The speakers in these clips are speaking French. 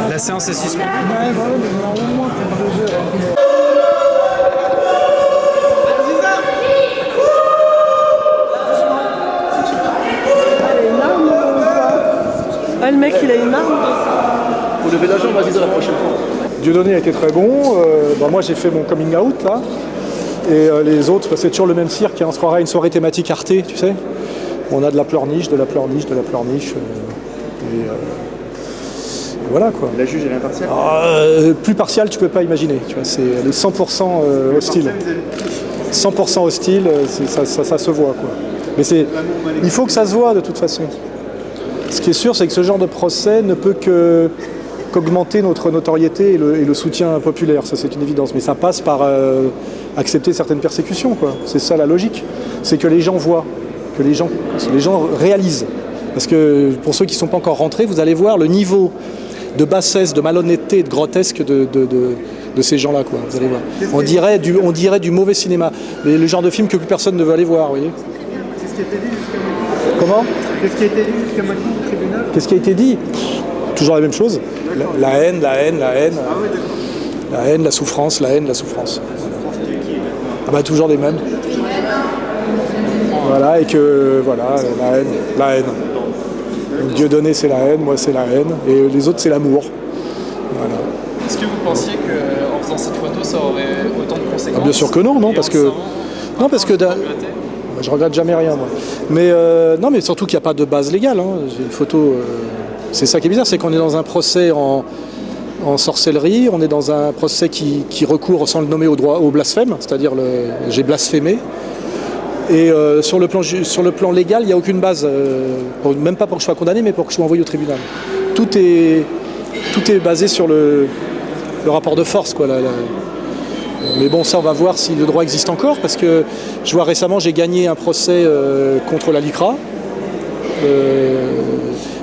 La séance est suspendue. Ah, le mec, il a une arme. Vous levez la jambe, vas-y, la prochaine fois. Dieudonné a été très bon. Moi, j'ai fait mon coming out, là. Et les autres, c'est toujours le même cirque. On se croirait à une soirée thématique Arte, tu sais. On a de la pleurniche, de la pleurniche, de la pleurniche. Voilà, quoi. La juge, elle est impartiale. Plus partial, tu peux pas imaginer. Tu vois, elle est 100% hostile. 100% hostile, ça se voit, quoi. Mais il faut que ça se voit, de toute façon. Ce qui est sûr, c'est que ce genre de procès ne peut qu'augmenter notre notoriété et le soutien populaire. Ça, c'est une évidence. Mais ça passe par accepter certaines persécutions, quoi. C'est ça la logique. C'est que les gens voient, que les gens réalisent. Parce que pour ceux qui ne sont pas encore rentrés, vous allez voir le niveau de bassesse, de malhonnêteté et de grotesque de ces gens-là, quoi. Vous allez voir. On dirait du mauvais cinéma. Mais le genre de film que plus personne ne veut aller voir, vous voyez. C'est ce qui a été dit jusqu'à maintenant. Comment ? Qu'est-ce qui a été dit jusqu'à maintenant au tribunal? Qu'est-ce qui a été dit ? Toujours la même chose. La haine. Ah oui, d'accord. La haine, la souffrance, la haine, la souffrance. Toujours les mêmes. Voilà, et que, voilà, la haine. Donc, Dieudonné, c'est la haine, moi, c'est la haine, et les autres, c'est l'amour. Voilà. Est-ce que vous pensiez qu'en faisant cette photo, ça aurait autant de conséquences? Bien sûr que non, parce que je regrette jamais rien, moi. Mais non, mais surtout qu'il n'y a pas de base légale. J'ai une photo. C'est ça qui est bizarre, c'est qu'on est dans un procès en sorcellerie, on est dans un procès qui recourt sans le nommer au blasphème, c'est-à-dire j'ai blasphémé. Et sur le plan légal, il n'y a aucune base, même pas pour que je sois condamné, mais pour que je sois envoyé au tribunal. Tout est basé sur le rapport de force, quoi. Mais bon, ça, on va voir si le droit existe encore, parce que je vois récemment, j'ai gagné un procès contre la LICRA.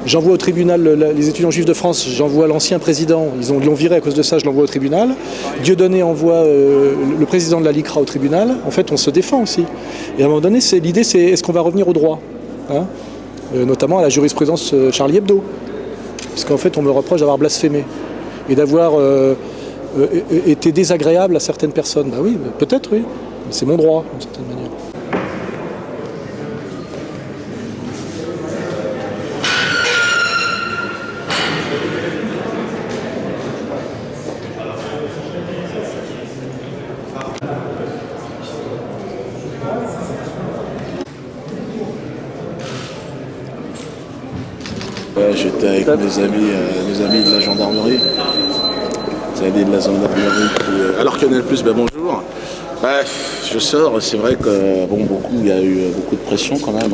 J'envoie au tribunal les étudiants juifs de France, j'envoie l'ancien président, ils l'ont viré à cause de ça, je l'envoie au tribunal. Dieudonné envoie le président de la LICRA au tribunal. En fait, on se défend aussi. Et à un moment donné, l'idée, c'est est-ce qu'on va revenir au droit, notamment à la jurisprudence Charlie Hebdo. Parce qu'en fait, on me reproche d'avoir blasphémé et d'avoir été désagréable à certaines personnes. Bah oui, peut-être, oui. Mais c'est mon droit, d'une certaine manière. J'étais avec mes amis de la gendarmerie. Les amis de la gendarmerie qui... Alors Canal+, bonjour. Je sors, c'est vrai que il y a eu beaucoup de pression quand même.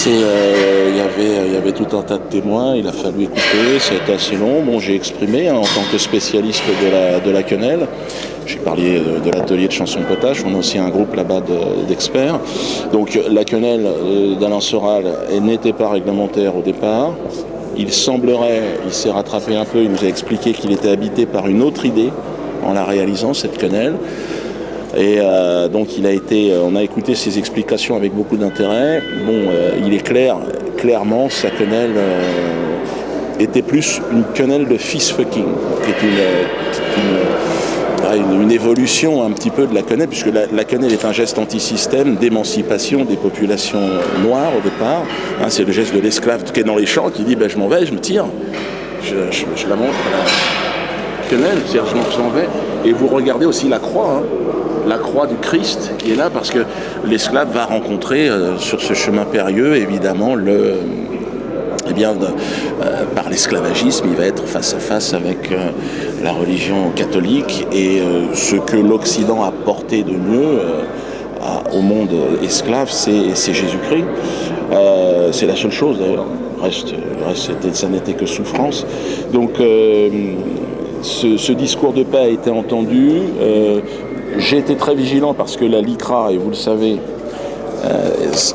Il y avait tout un tas de témoins, il a fallu écouter, ça a été assez long. J'ai exprimé en tant que spécialiste de la quenelle. J'ai parlé de l'atelier de chansons potache, on a aussi un groupe là-bas d'experts. Donc la quenelle d'Alain Soral n'était pas réglementaire au départ. Il semblerait, il s'est rattrapé un peu, il nous a expliqué qu'il était habité par une autre idée en la réalisant, cette quenelle. Et donc on a écouté ses explications avec beaucoup d'intérêt. Il est clairement, sa quenelle était plus une quenelle de fist fucking, qui est une évolution un petit peu de la quenelle, puisque la quenelle est un geste anti-système d'émancipation des populations noires au départ. C'est le geste de l'esclave qui est dans les champs, qui dit je m'en vais, je me tire, je la montre à la quenelle, c'est-à-dire je m'en vais. Et vous regardez aussi la croix, la croix du Christ qui est là, parce que l'esclave va rencontrer sur ce chemin périlleux, évidemment, par l'esclavagisme, il va être face à face avec la religion catholique et ce que l'Occident a porté de mieux au monde esclave, c'est Jésus-Christ. C'est la seule chose d'ailleurs. Le reste ça n'était que souffrance. Donc ce discours de paix a été entendu. J'ai été très vigilant parce que la LICRA, et vous le savez,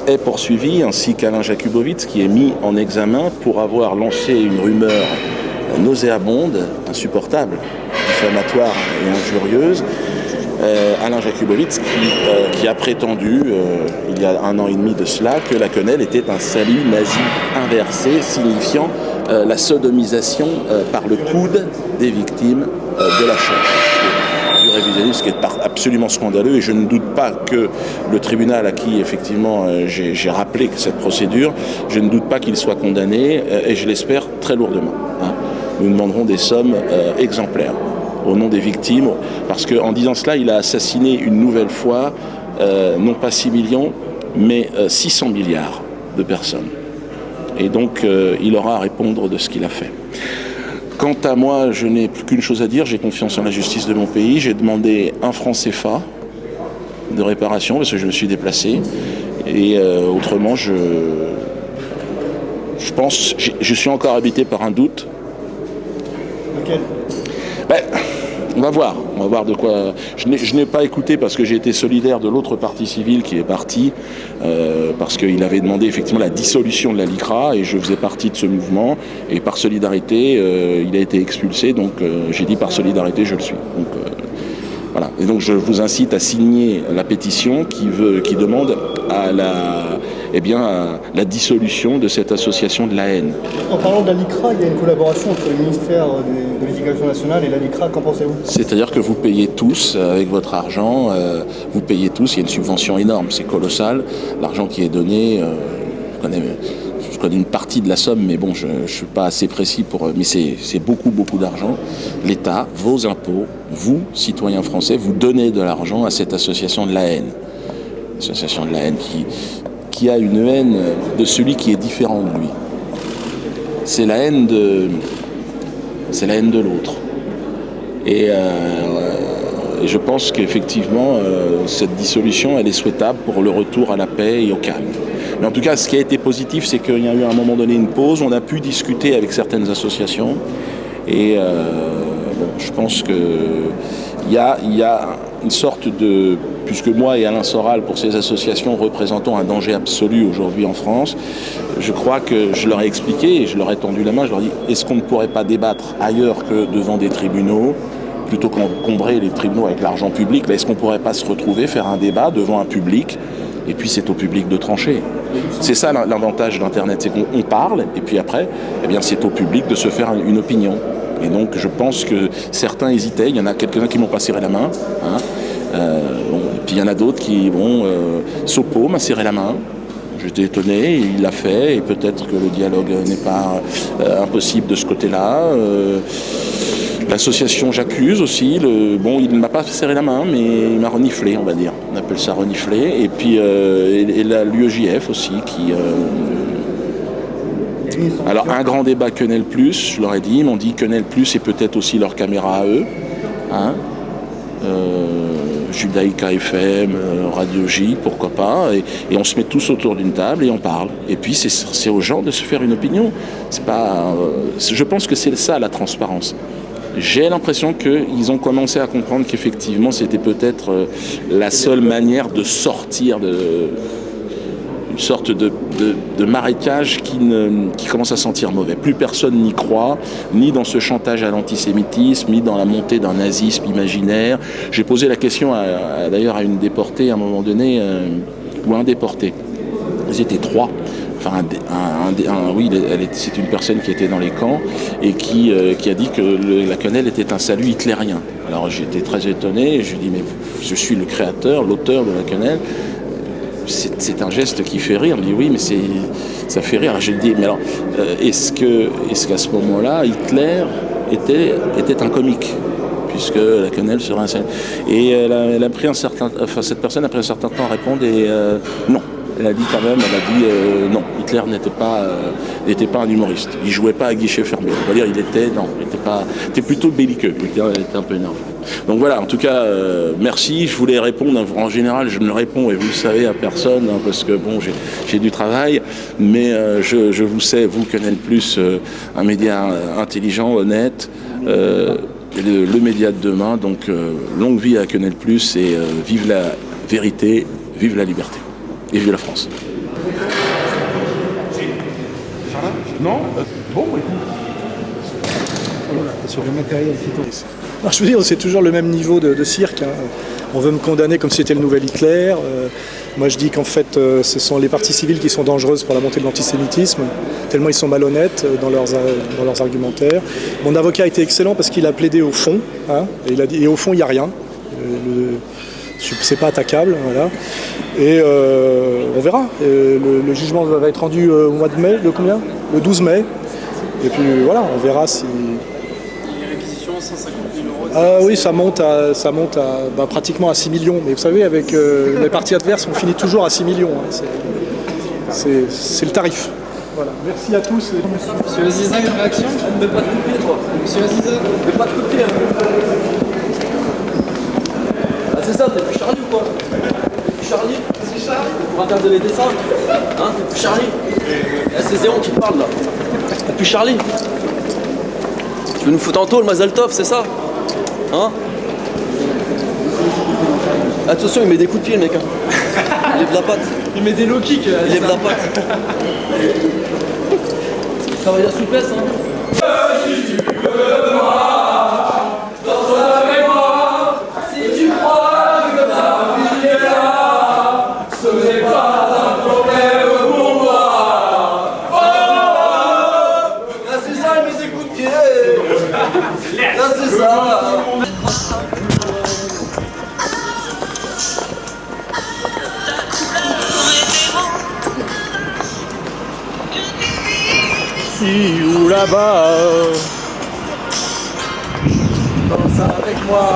est poursuivi, ainsi qu'Alain Jakubowicz, qui est mis en examen pour avoir lancé une rumeur nauséabonde, insupportable, diffamatoire et injurieuse, Alain Jakubowicz, qui a prétendu, il y a 1 an et demi de cela, que la quenelle était un salut nazi inversé, signifiant la sodomisation par le coude des victimes de la Shoah. Du révisionnisme, ce qui est absolument scandaleux, et je ne doute pas que le tribunal à qui effectivement j'ai rappelé cette procédure, je ne doute pas qu'il soit condamné, et je l'espère très lourdement. Hein. Nous demanderons des sommes exemplaires au nom des victimes, parce qu'en disant cela, il a assassiné une nouvelle fois, non pas 6 millions, mais 600 milliards de personnes. Et donc, il aura à répondre de ce qu'il a fait. Quant à moi, je n'ai plus qu'une chose à dire, j'ai confiance en la justice de mon pays. J'ai demandé 1 franc CFA de réparation parce que je me suis déplacé. Et autrement, je pense, je suis encore habité par un doute. Lequel? On va voir de quoi. Je n'ai pas écouté parce que j'ai été solidaire de l'autre parti civil qui est parti, parce qu'il avait demandé effectivement la dissolution de la LICRA et je faisais partie de ce mouvement. Et par solidarité, il a été expulsé, donc j'ai dit par solidarité, je le suis. Donc, voilà. Et donc je vous incite à signer la pétition qui demande à la dissolution de cette association de la haine. En parlant de la LICRA, il y a une collaboration entre le ministère de l'Éducation nationale et la LICRA, qu'en pensez-vous? C'est-à-dire que vous payez tous, avec votre argent, vous payez tous, il y a une subvention énorme, c'est colossal. L'argent qui est donné, je connais une partie de la somme, mais bon, je ne suis pas assez précis mais c'est beaucoup, beaucoup d'argent. L'État, vos impôts, vous, citoyens français, vous donnez de l'argent à cette association de la haine. Association de la haine qui a une haine de celui qui est différent de lui. C'est la haine de l'autre. Et je pense qu'effectivement, cette dissolution, elle est souhaitable pour le retour à la paix et au calme. Mais en tout cas, ce qui a été positif, c'est qu'il y a eu à un moment donné une pause, on a pu discuter avec certaines associations. Et je pense qu'il y a une sorte de... Puisque moi et Alain Soral, pour ces associations, représentons un danger absolu aujourd'hui en France, je crois que je leur ai expliqué et je leur ai tendu la main, je leur ai dit, est-ce qu'on ne pourrait pas débattre ailleurs que devant des tribunaux, plutôt qu'encombrer les tribunaux avec l'argent public, là, est-ce qu'on ne pourrait pas se retrouver, faire un débat devant un public, et puis c'est au public de trancher. C'est ça l'avantage d'Internet, c'est qu'on parle, et puis après, c'est au public de se faire une opinion. Et donc je pense que certains hésitaient, il y en a quelques-uns qui m'ont pas serré la main, hein. Et puis il y en a d'autres qui Sopo m'a serré la main, j'étais étonné, il l'a fait, et peut-être que le dialogue n'est pas impossible de ce côté-là. L'association J'accuse aussi, il ne m'a pas serré la main, mais il m'a reniflé, on va dire, on appelle ça reniflé, et puis l'UEJF aussi qui... Alors un grand débat Quenelle+, je leur ai dit, ils m'ont dit Quenelle+, et peut-être aussi leur caméra à eux, hein. Judaïka FM, Radio J, pourquoi pas, et on se met tous autour d'une table et on parle. Et puis c'est aux gens de se faire une opinion. C'est pas, je pense que c'est ça la transparence. J'ai l'impression qu'ils ont commencé à comprendre qu'effectivement c'était peut-être la seule manière de sortir de une sorte de marécage qui commence à sentir mauvais. Plus personne n'y croit, ni dans ce chantage à l'antisémitisme, ni dans la montée d'un nazisme imaginaire. J'ai posé la question d'ailleurs à une déportée à un moment donné, ou un déporté. Ils étaient 3. Enfin, c'est une personne qui était dans les camps et qui a dit que la quenelle était un salut hitlérien. Alors j'étais très étonné, et je lui ai dit mais je suis le créateur, l'auteur de la quenelle. C'est un geste qui fait rire. Il me dit oui, mais ça fait rire. Alors, je lui dis mais alors est-ce qu'à ce moment-là Hitler était un comique, puisque la quenelle serait un salut. Et elle a pris cette personne a pris un certain temps à répondre et non. Elle a dit quand même, non, Hitler n'était pas un humoriste. Il jouait pas à guichet fermé. On va dire, il était plutôt belliqueux. Il était un peu énervé. Donc voilà, en tout cas, merci. Je voulais répondre. En général, je ne réponds, et vous le savez, à personne, hein, parce que bon, j'ai du travail. Mais je vous sais, vous, Quenelle+, un média intelligent, honnête, le média de demain. Donc, longue vie à Quenelle+, et vive la vérité, vive la liberté. Et vive la France. Non. Bon, écoute. Sur le matériel photo. Alors, je veux dire, c'est toujours le même niveau de cirque, hein. on veut me condamner comme si c'était le nouvel Hitler. Moi je dis qu'en fait ce sont les parties civiles qui sont dangereuses pour la montée de l'antisémitisme, tellement ils sont malhonnêtes dans leurs argumentaires. Mon avocat a été excellent parce qu'il a plaidé au fond, hein, et il a dit, et au fond il n'y a rien. C'est pas attaquable, voilà. Et on verra. Le jugement va être rendu au mois de mai, le combien ? Le 12 mai. Et puis voilà, on verra si... Les réquisitions, 150 000 euros. Ah oui, ça monte à pratiquement à 6 millions. Mais vous savez, avec les parties adverses, on finit toujours à 6 millions. Hein. C'est le tarif. Voilà. Merci à tous. Monsieur Aziza, une réaction ? Ne mets pas de coup de pied, toi. Monsieur Aziza ? Ne mets pas de coup de pied. Hein. Ah, c'est ça, t'es plus Charlie ou quoi? T'es plus Charlie? C'est Charlie. Pour regarder les dessins. Hein, t'es plus Charlie. C'est Zéon qui te parle là. T'es plus Charlie. Tu veux nous foutre en tôle, Mazel Tov, c'est ça? Hein? Attention, il met des coups de pied, le mec. Hein. Il lève la patte. Il met des low kicks. Il lève la patte. Travaille la souplesse, hein. Ici ou là-bas, Danse avec moi.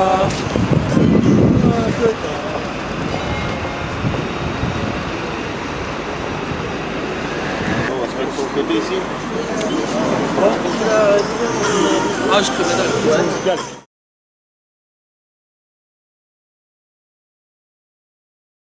On va se mettre sur le côté ici. Ah, je crevais dalle.